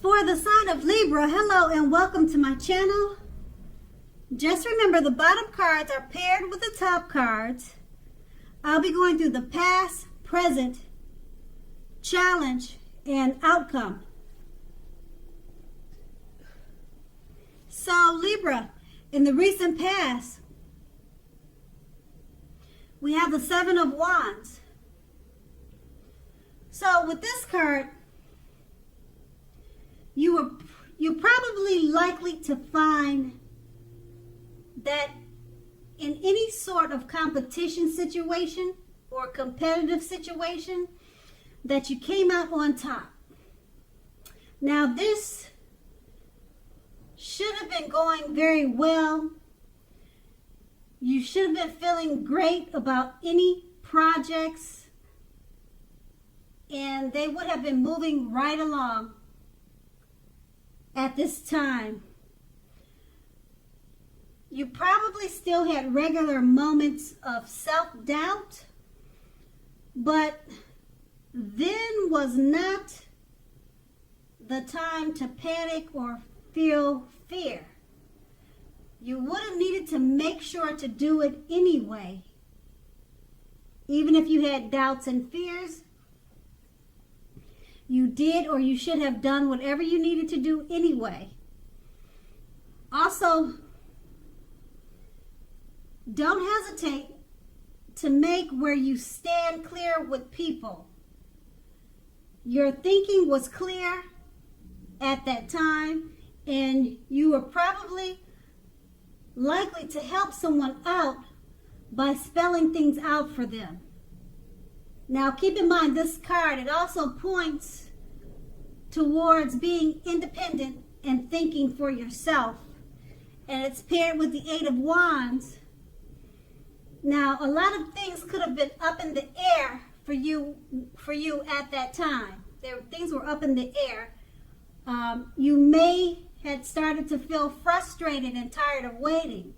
For the sign of Libra, hello and welcome to my channel. Just remember the bottom cards are paired with the top cards. I'll be going through the past, present, challenge, and outcome. So Libra, in the recent past, we have the Seven of Wands. So with this card, you're probably likely to find that in any sort of competition situation or competitive situation that you came out on top. Now this should have been going very well. You should have been feeling great about any projects, and they would have been moving right along at this time. You probably still had regular moments of self-doubt, but then was not the time to panic or feel fear. You would have needed to make sure to do it anyway. Even if you had doubts and fears, you did or you should have done whatever you needed to do anyway. Also, don't hesitate to make where you stand clear with people. Your thinking was clear at that time, and you were probably likely to help someone out by spelling things out for them. Now keep in mind this card, it also points towards being independent and thinking for yourself. And it's paired with the Eight of Wands. Now a lot of things could have been up in the air for you at that time. Things were up in the air. You may had started to feel frustrated and tired of waiting.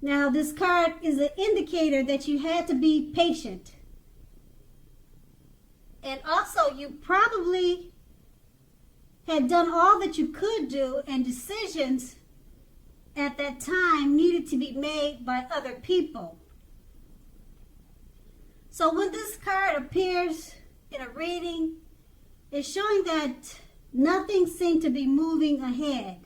Now this card is an indicator that you had to be patient. And also you probably had done all that you could do, and decisions at that time needed to be made by other people. So when this card appears in a reading, it's showing that nothing seemed to be moving ahead.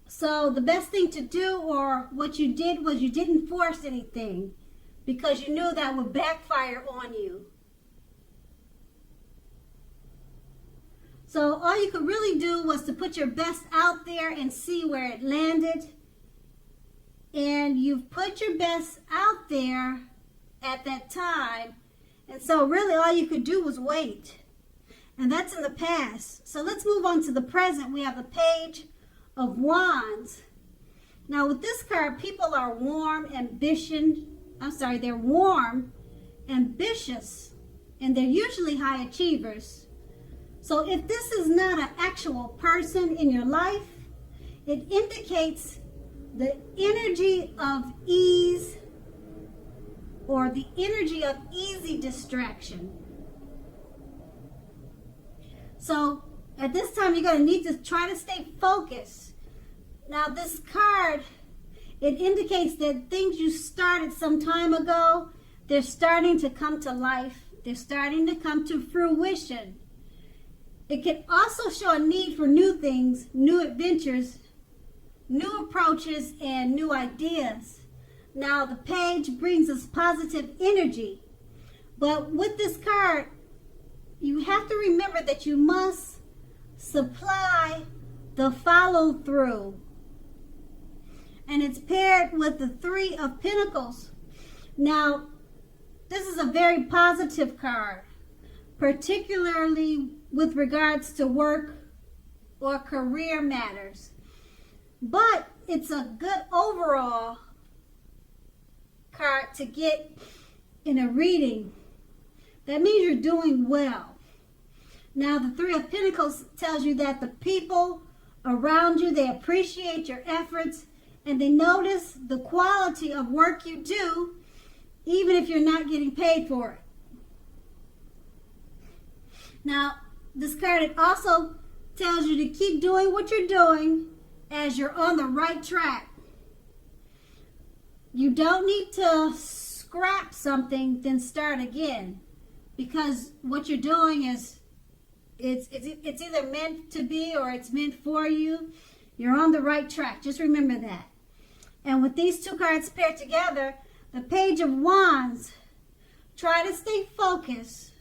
So the best thing to do, or what you did, was you didn't force anything because you knew that would backfire on you. So all you could really do was to put your best out there and see where it landed. And you've put your best out there at that time. And so really all you could do was wait. And that's in the past. So let's move on to the present. We have the Page of Wands. Now with this card, people are they're warm, ambitious, and they're usually high achievers. So if this is not an actual person in your life, it indicates the energy of ease or the energy of easy distraction. So at this time, you're going to need to try to stay focused. Now this card, it indicates that things you started some time ago, they're starting to come to life. They're starting to come to fruition. It can also show a need for new things, new adventures, new approaches, and new ideas. Now the page brings us positive energy. But with this card, you have to remember that you must supply the follow through. And it's paired with the Three of Pentacles. Now, this is a very positive card, particularly with regards to work or career matters. But it's a good overall card to get in a reading. That means you're doing well. Now the Three of Pentacles tells you that the people around you, they appreciate your efforts and they notice the quality of work you do, even if you're not getting paid for it. Now, this card, it also tells you to keep doing what you're doing as you're on the right track. You don't need to scrap something, then start again, because what you're doing is it's either meant to be or it's meant for you. You're on the right track. Just remember that. And with these two cards paired together, the Page of Wands, try to stay focused.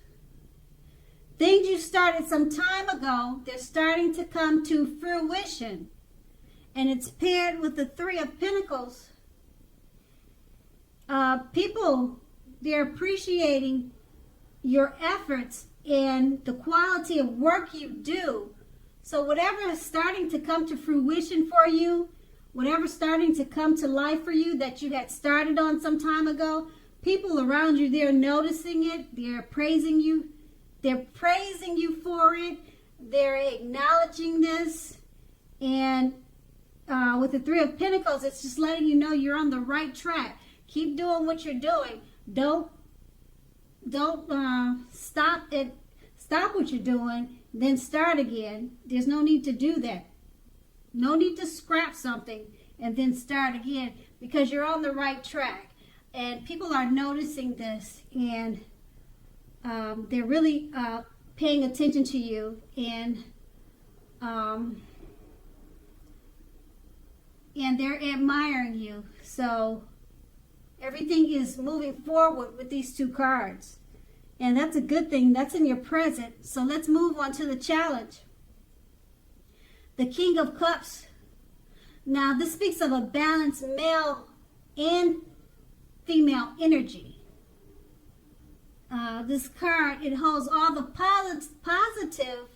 Things you started some time ago, they're starting to come to fruition. And it's paired with the Three of Pentacles. People, they're appreciating your efforts and the quality of work you do. So whatever is starting to come to fruition for you, whatever's starting to come to life for you that you had started on some time ago, people around you, they're noticing it, they're praising you. They're praising you for it. They're acknowledging this. And with the Three of Pentacles, it's just letting you know you're on the right track. Keep doing what you're doing. Don't stop what you're doing, then start again. There's no need to do that. No need to scrap something and then start again, because you're on the right track. And people are noticing this, and they're really paying attention to you, and they're admiring you. So everything is moving forward with these two cards. And that's a good thing. That's in your present. So let's move on to the challenge. The King of Cups. Now, this speaks of a balanced male and female energy. This card, it holds all the positive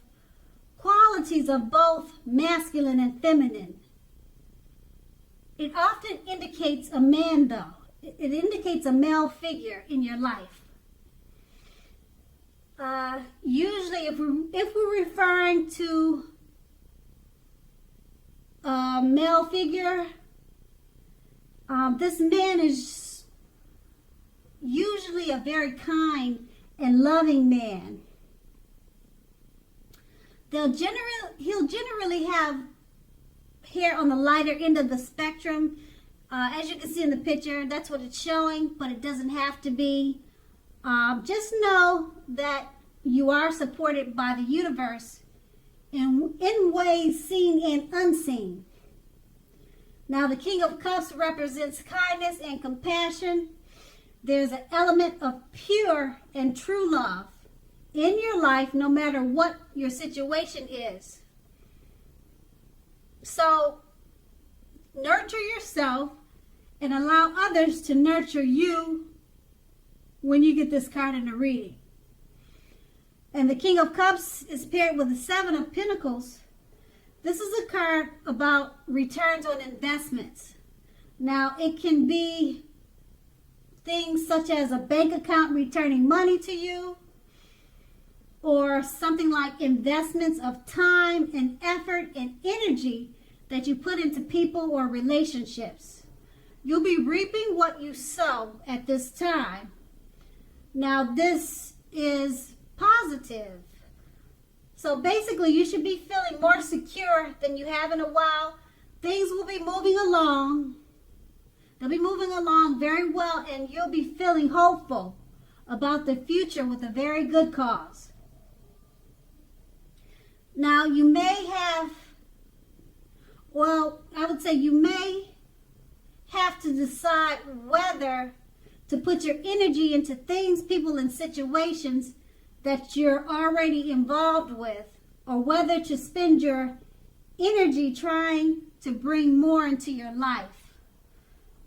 qualities of both masculine and feminine. It often indicates a man, though. It indicates a male figure in your life. Usually, if we're referring to a male figure, this man is usually a very kind and loving man. He'll generally have hair on the lighter end of the spectrum. As you can see in the picture, that's what it's showing, but it doesn't have to be. Just know that you are supported by the universe in ways seen and unseen. Now, the King of Cups represents kindness and compassion. There's an element of pure and true love in your life, no matter what your situation is. So, nurture yourself and allow others to nurture you when you get this card in a reading. And the King of Cups is paired with the Seven of Pentacles. This is a card about returns on investments. Now, it can be things such as a bank account returning money to you, or something like investments of time and effort and energy that you put into people or relationships. You'll be reaping what you sow at this time. Now, this is positive. So basically, you should be feeling more secure than you have in a while. Things will be moving along. They'll be moving along very well, and you'll be feeling hopeful about the future with a very good cause. Now, you may have, I would say you may have to decide whether to put your energy into things, people, and situations that you're already involved with, or whether to spend your energy trying to bring more into your life.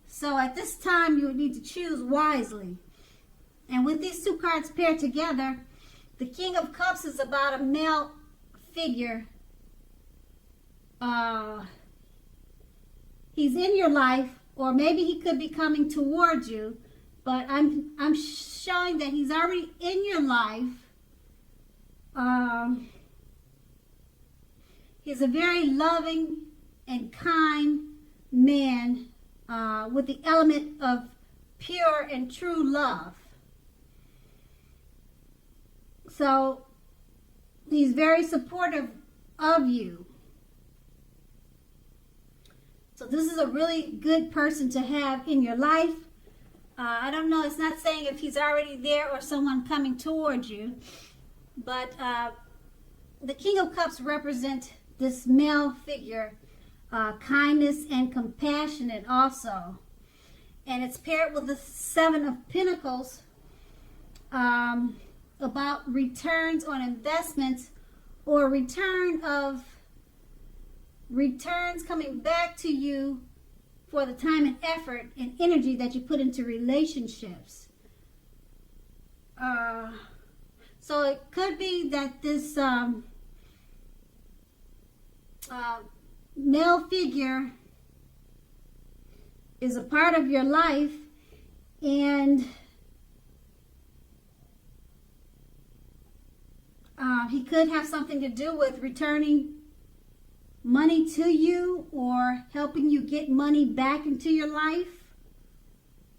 So at this time, you would need to choose wisely. And with these two cards paired together, the King of Cups is about a male figure. He's in your life, or maybe he could be coming towards you, but I'm showing that he's already in your life. He's a very loving and kind man with the element of pure and true love. So He's very supportive of you. So this is a really good person to have in your life. I don't know, it's not saying if he's already there or someone coming towards you, but the King of Cups represent this male figure, kindness and compassionate also. And it's paired with the Seven of Pentacles, about returns on investments or returns coming back to you for the time and effort and energy that you put into relationships. So it could be that this male figure is a part of your life, and he could have something to do with returning money to you or helping you get money back into your life.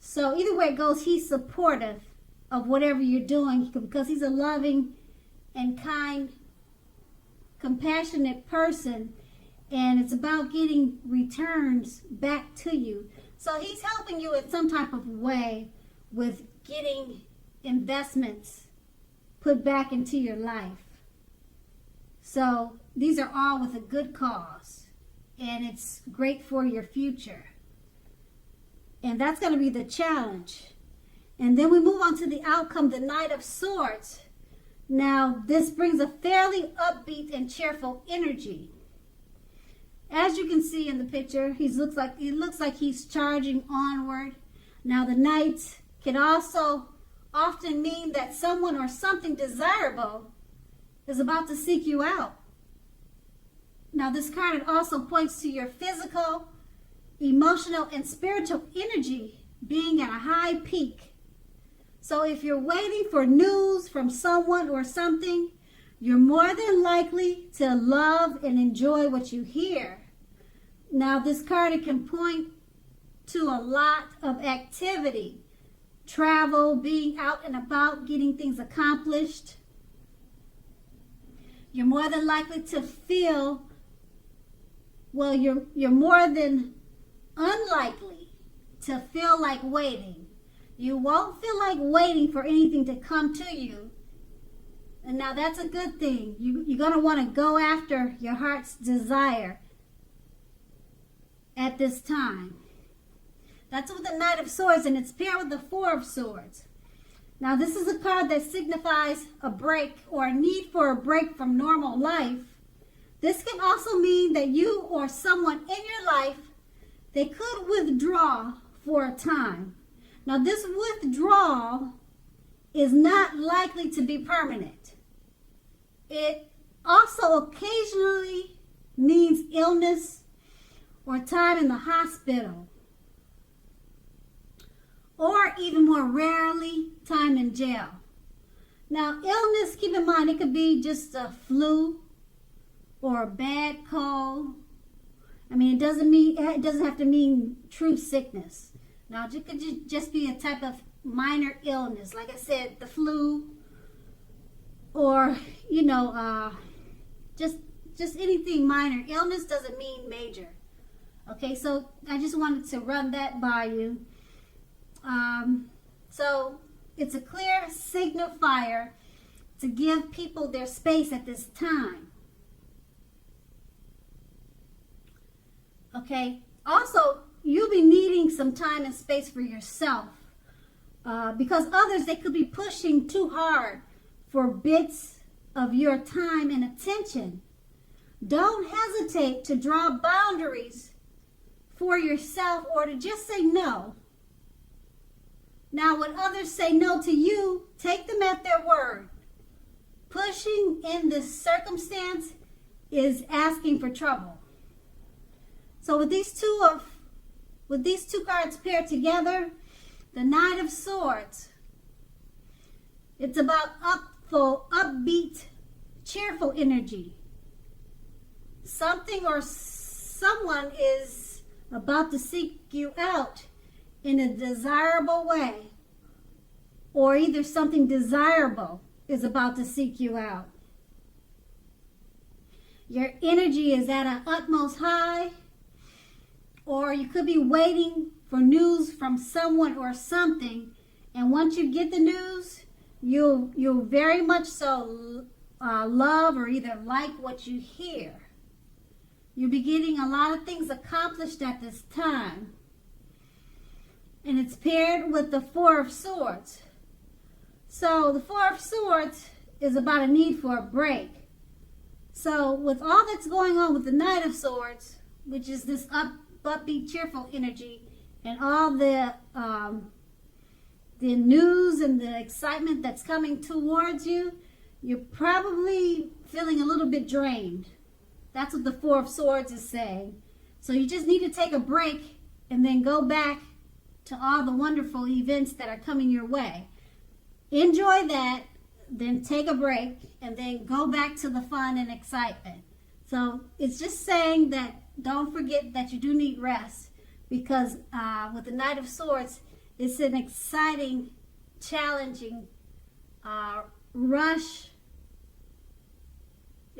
So either way it goes, he's supportive of whatever you're doing because he's a loving and kind, compassionate person, and it's about getting returns back to you. So he's helping you in some type of way with getting investments put back into your life. So these are all with a good cause, and it's great for your future. And that's going to be the challenge. And then we move on to the outcome, the Knight of Swords. Now, this brings a fairly upbeat and cheerful energy. As you can see in the picture, it looks like he's charging onward. Now, the Knight can also often mean that someone or something desirable is about to seek you out. Now, this card also points to your physical, emotional, and spiritual energy being at a high peak. So if you're waiting for news from someone or something, you're more than likely to love and enjoy what you hear. Now, this card, it can point to a lot of activity, travel, being out and about, getting things accomplished. You're more than likely to feel, well, you're more than unlikely to feel like waiting. You won't feel like waiting for anything to come to you. And now that's a good thing. You're going to want to go after your heart's desire at this time. That's with the Knight of Swords, and it's paired with the Four of Swords. Now, this is a card that signifies a break or a need for a break from normal life. This can also mean that you or someone in your life, they could withdraw for a time. Now, this withdrawal is not likely to be permanent. It also occasionally means illness or time in the hospital, or even more rarely, time in jail. Now, illness, keep in mind, it could be just a flu or a bad cold. I mean, it doesn't have to mean true sickness. Now, it could just be a type of minor illness, like I said, the flu, or just anything minor. Illness doesn't mean major. Okay, so I just wanted to run that by you. So it's a clear signifier to give people their space at this time. Okay, also you'll be needing some time and space for yourself because others, they could be pushing too hard for bits of your time and attention. Don't hesitate to draw boundaries for yourself or to just say no. Now, when others say no to you, take them at their word. Pushing in this circumstance is asking for trouble. So with these two cards paired together, the Knight of Swords, it's about upbeat, cheerful energy. Something or someone is about to seek you out in a desirable way, or either something desirable is about to seek you out. Your energy is at an utmost high. Or you could be waiting for news from someone or something. And once you get the news, you'll very much so love or either like what you hear. You'll be getting a lot of things accomplished at this time. And it's paired with the Four of Swords. So the Four of Swords is about a need for a break. So with all that's going on with the Knight of Swords, which is this upbeat, cheerful energy, and all the news and the excitement that's coming towards you, you're probably feeling a little bit drained. That's what the Four of Swords is saying. So you just need to take a break and then go back to all the wonderful events that are coming your way. Enjoy that, then take a break, and then go back to the fun and excitement. So it's just saying that don't forget that you do need rest, because with the Knight of Swords, it's an exciting, challenging rush.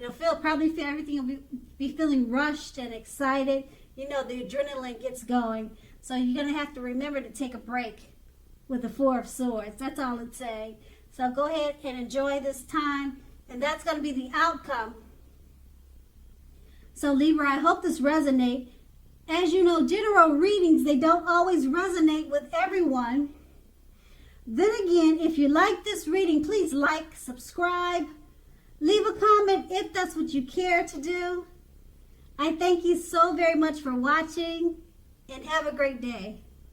Everything will be feeling rushed and excited. You know, the adrenaline gets going. So you're going to have to remember to take a break with the Four of Swords. That's all it's saying. So go ahead and enjoy this time. And that's going to be the outcome. So Libra, I hope this resonates. As you know, general readings, they don't always resonate with everyone. Then again, if you like this reading, please like, subscribe, leave a comment if that's what you care to do. I thank you so very much for watching, and have a great day.